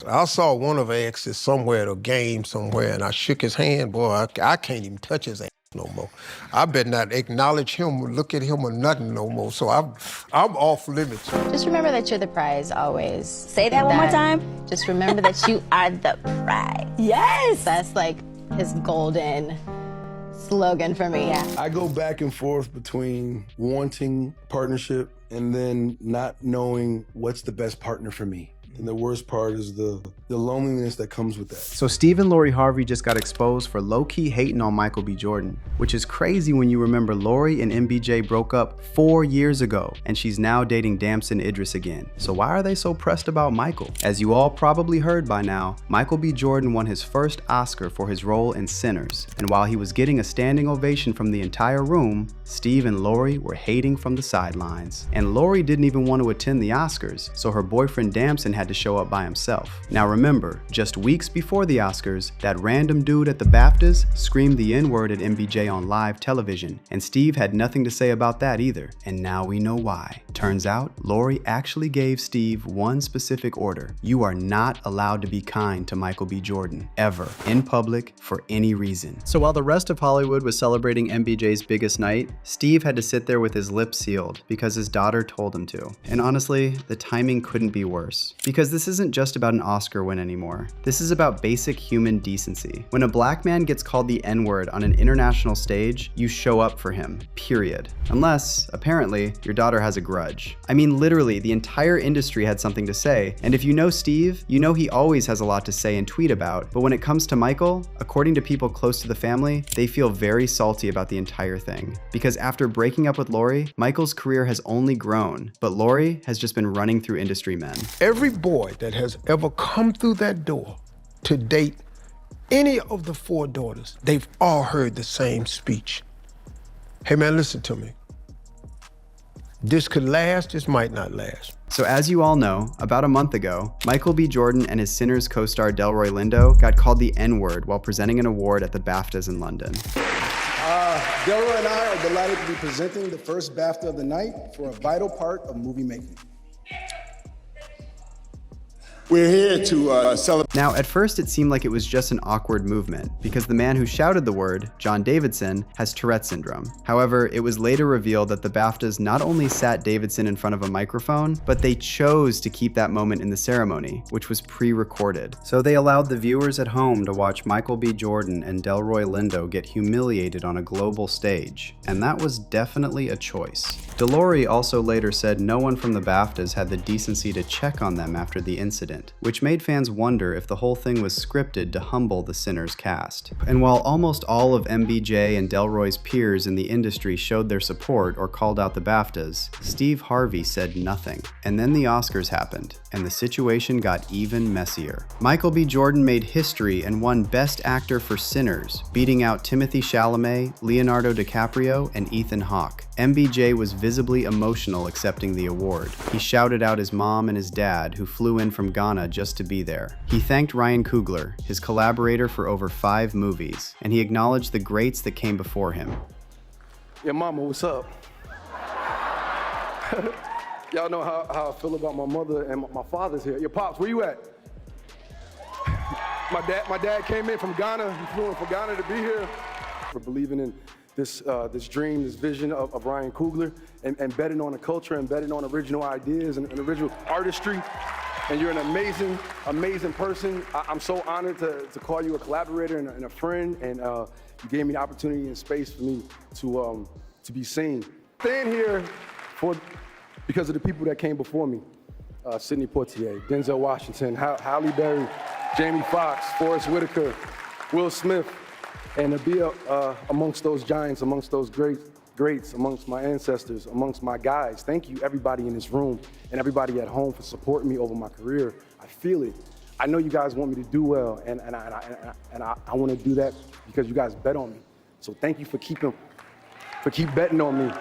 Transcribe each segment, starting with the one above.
I saw one of her exes somewhere at a game somewhere, and I shook his hand. Boy, I can't even touch his ass no more. I better not acknowledge him or look at him or nothing no more. So I'm off limits. Just remember that you're the prize always. Say that one more time. Just remember that you are the prize. Yes. That's like his golden slogan for me. Yeah. I go back and forth between wanting partnership and then not knowing what's the best partner for me. And the worst part is the loneliness that comes with that. So Steve and Lori Harvey just got exposed for low-key hating on Michael B. Jordan, which is crazy when you remember Lori and MBJ broke up 4 years ago, and she's now dating Damson Idris again. So why are they so pressed about Michael? As you all probably heard by now, Michael B. Jordan won his first Oscar for his role in Sinners, and while he was getting a standing ovation from the entire room, Steve and Lori were hating from the sidelines. And Lori didn't even want to attend the Oscars, so her boyfriend Damson had to show up by himself. Now remember, just weeks before the Oscars, that random dude at the BAFTAs screamed the N-word at MBJ on live television, and Steve had nothing to say about that either, and now we know why. Turns out, Lori actually gave Steve one specific order. You are not allowed to be kind to Michael B. Jordan, ever, in public, for any reason. So while the rest of Hollywood was celebrating MBJ's biggest night, Steve had to sit there with his lips sealed because his daughter told him to. And honestly, the timing couldn't be worse. Because this isn't just about an Oscar win anymore. This is about basic human decency. When a black man gets called the N-word on an international stage, you show up for him, period. Unless, apparently, your daughter has a grudge. I mean, literally, the entire industry had something to say, and if you know Steve, you know he always has a lot to say and tweet about, but when it comes to Michael, according to people close to the family, they feel very salty about the entire thing. Because after breaking up with Lori, Michael's career has only grown, but Lori has just been running through industry men. Every boy that has ever come through that door to date any of the 4 daughters, they've all heard the same speech. Hey man, listen to me. This could last, this might not last. So as you all know, about a month ago, Michael B. Jordan and his Sinners co-star Delroy Lindo got called the N-word while presenting an award at the BAFTAs in London. Delroy and I are delighted to be presenting the first BAFTA of the night for a vital part of movie making. We're here to celebrate. Now, at first it seemed like it was just an awkward movement, because the man who shouted the word, John Davidson, has Tourette syndrome. However, it was later revealed that the BAFTAs not only sat Davidson in front of a microphone, but they chose to keep that moment in the ceremony, which was pre-recorded. So they allowed the viewers at home to watch Michael B. Jordan and Delroy Lindo get humiliated on a global stage, and that was definitely a choice. Delroy also later said no one from the BAFTAs had the decency to check on them after the incident, which made fans wonder if the whole thing was scripted to humble the Sinners cast. And while almost all of MBJ and Delroy's peers in the industry showed their support or called out the BAFTAs, Steve Harvey said nothing. And then the Oscars happened, and the situation got even messier. Michael B. Jordan made history and won Best Actor for Sinners, beating out Timothée Chalamet, Leonardo DiCaprio, and Ethan Hawke. MBJ was visibly emotional accepting the award. He shouted out his mom and his dad, who flew in from Ghana just to be there. He thanked Ryan Coogler, his collaborator for over 5 movies, and he acknowledged the greats that came before him. Yeah, mama, what's up? Y'all know how I feel about my mother and my father's here. Your pops, where you at? My dad came in from Ghana. He flew in from Ghana to be here. For believing in this dream, this vision of Ryan Coogler, and betting on the culture and betting on original ideas and original artistry. And you're an amazing, amazing person. I'm so honored to call you a collaborator and a friend, and you gave me the opportunity and space for me to be seen. Staying here because of the people that came before me. Sidney Poitier, Denzel Washington, Halle Berry, Jamie Foxx, Forrest Whitaker, Will Smith, and to be amongst those giants, amongst those greats, amongst my ancestors, amongst my guys. Thank you, everybody in this room and everybody at home for supporting me over my career. I feel it. I know you guys want me to do well, and I want to do that because you guys bet on me. So thank you for keep betting on me.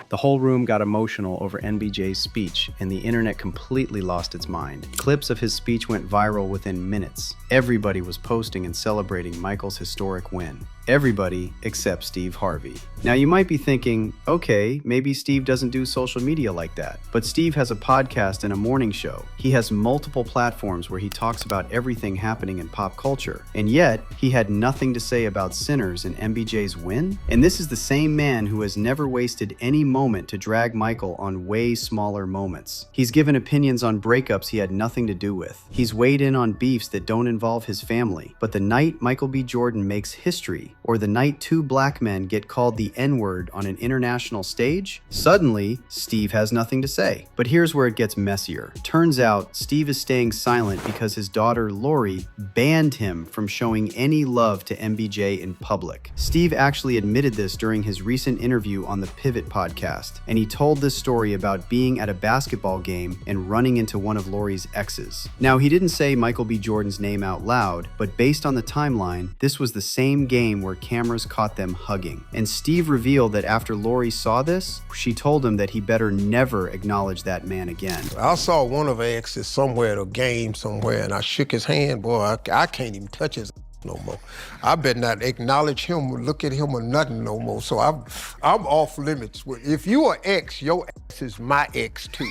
The whole room got emotional over MBJ's speech, and the internet completely lost its mind. Clips of his speech went viral within minutes. Everybody was posting and celebrating Michael's historic win. Everybody except Steve Harvey. Now you might be thinking, okay, maybe Steve doesn't do social media like that. But Steve has a podcast and a morning show. He has multiple platforms where he talks about everything happening in pop culture. And yet, he had nothing to say about Sinners and MBJ's win? And this is the same man who has never wasted any moment to drag Michael on way smaller moments. He's given opinions on breakups he had nothing to do with. He's weighed in on beefs that don't involve his family. But the night Michael B. Jordan makes history, or the night two black men get called the N-word on an international stage, suddenly, Steve has nothing to say. But here's where it gets messier. Turns out, Steve is staying silent because his daughter, Lori, banned him from showing any love to MBJ in public. Steve actually admitted this during his recent interview on the Pivot podcast, and he told this story about being at a basketball game and running into one of Lori's exes. Now, he didn't say Michael B. Jordan's name out loud, but based on the timeline, this was the same game where cameras caught them hugging. And Steve revealed that after Lori saw this, she told him that he better never acknowledge that man again. I saw one of her exes somewhere at a game somewhere, and I shook his hand. Boy, I can't even touch his no more. I better not acknowledge him or look at him or nothing no more. So I'm off limits. If you are ex, your ex is my ex too.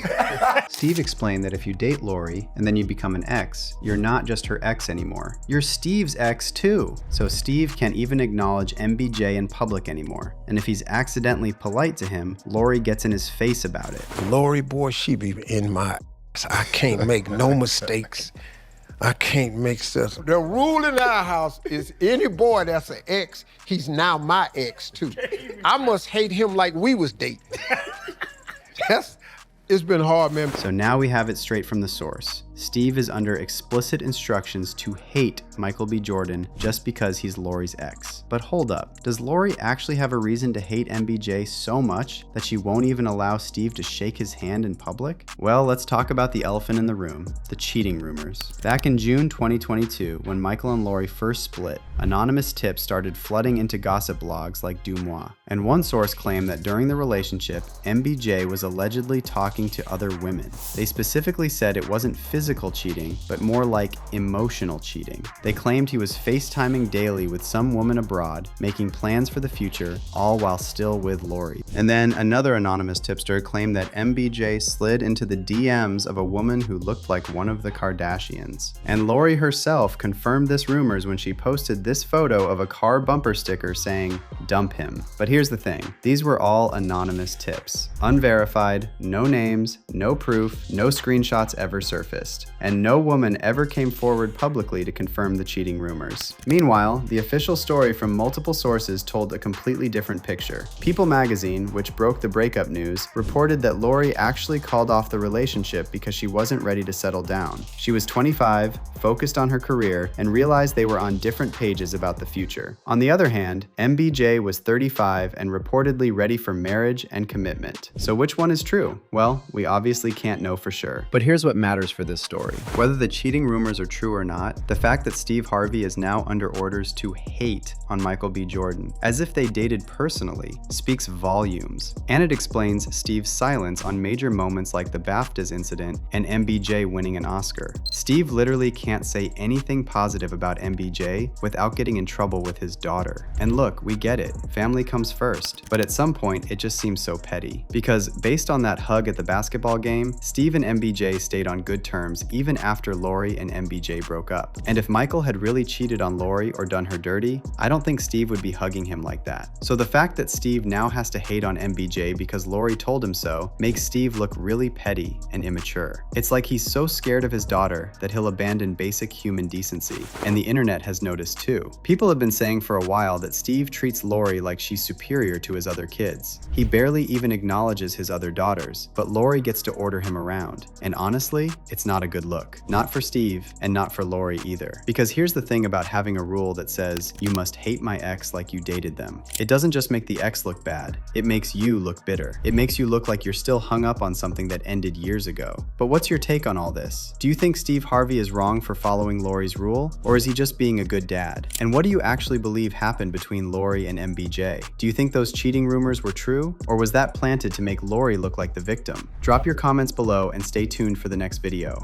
Steve explained that if you date Lori and then you become an ex, you're not just her ex anymore. You're Steve's ex too. So Steve can't even acknowledge MBJ in public anymore. And if he's accidentally polite to him, Lori gets in his face about it. Lori, boy, she be in my ass. I can't make no mistakes. I can't make stuff. The rule in our house is any boy that's an ex, he's now my ex too. I must hate him like we was dating. It's been hard, man. So now we have it straight from the source. Steve is under explicit instructions to hate Michael B. Jordan just because he's Lori's ex. But hold up, does Lori actually have a reason to hate MBJ so much that she won't even allow Steve to shake his hand in public? Well, let's talk about the elephant in the room, the cheating rumors. Back in June 2022, when Michael and Lori first split, anonymous tips started flooding into gossip blogs like Dumois. And one source claimed that during the relationship, MBJ was allegedly talking to other women. They specifically said it wasn't physical cheating, but more like emotional cheating. They claimed he was FaceTiming daily with some woman abroad, making plans for the future, all while still with Lori. And then another anonymous tipster claimed that MBJ slid into the DMs of a woman who looked like one of the Kardashians. And Lori herself confirmed this rumors when she posted this photo of a car bumper sticker saying, "Dump him." But here's the thing, these were all anonymous tips. Unverified, no names, no proof, no screenshots ever surfaced. And no woman ever came forward publicly to confirm the cheating rumors. Meanwhile, the official story from multiple sources told a completely different picture. People magazine, which broke the breakup news, reported that Lori actually called off the relationship because she wasn't ready to settle down. She was 25, focused on her career, and realized they were on different pages about the future. On the other hand, MBJ was 35 and reportedly ready for marriage and commitment. So which one is true? Well, we obviously can't know for sure. But here's what matters for this story. Whether the cheating rumors are true or not, the fact that Steve Harvey is now under orders to hate on Michael B. Jordan, as if they dated personally, speaks volumes. And it explains Steve's silence on major moments like the BAFTAs incident and MBJ winning an Oscar. Steve literally can't say anything positive about MBJ without getting in trouble with his daughter. And look, we get it. Family comes first. But at some point, it just seems so petty. Because based on that hug at the basketball game, Steve and MBJ stayed on good terms even after Lori and MBJ broke up. And if Michael had really cheated on Lori or done her dirty, I don't think Steve would be hugging him like that. So the fact that Steve now has to hate on MBJ because Lori told him so makes Steve look really petty and immature. It's like he's so scared of his daughter that he'll abandon basic human decency. And the internet has noticed too. People have been saying for a while that Steve treats Lori like she's superior to his other kids. He barely even acknowledges his other daughters, but Lori gets to order him around. And honestly, it's not a a good look. Not for Steve, and not for Lori either. Because here's the thing about having a rule that says, you must hate my ex like you dated them. It doesn't just make the ex look bad, it makes you look bitter. It makes you look like you're still hung up on something that ended years ago. But what's your take on all this? Do you think Steve Harvey is wrong for following Lori's rule? Or is he just being a good dad? And what do you actually believe happened between Lori and MBJ? Do you think those cheating rumors were true? Or was that planted to make Lori look like the victim? Drop your comments below and stay tuned for the next video.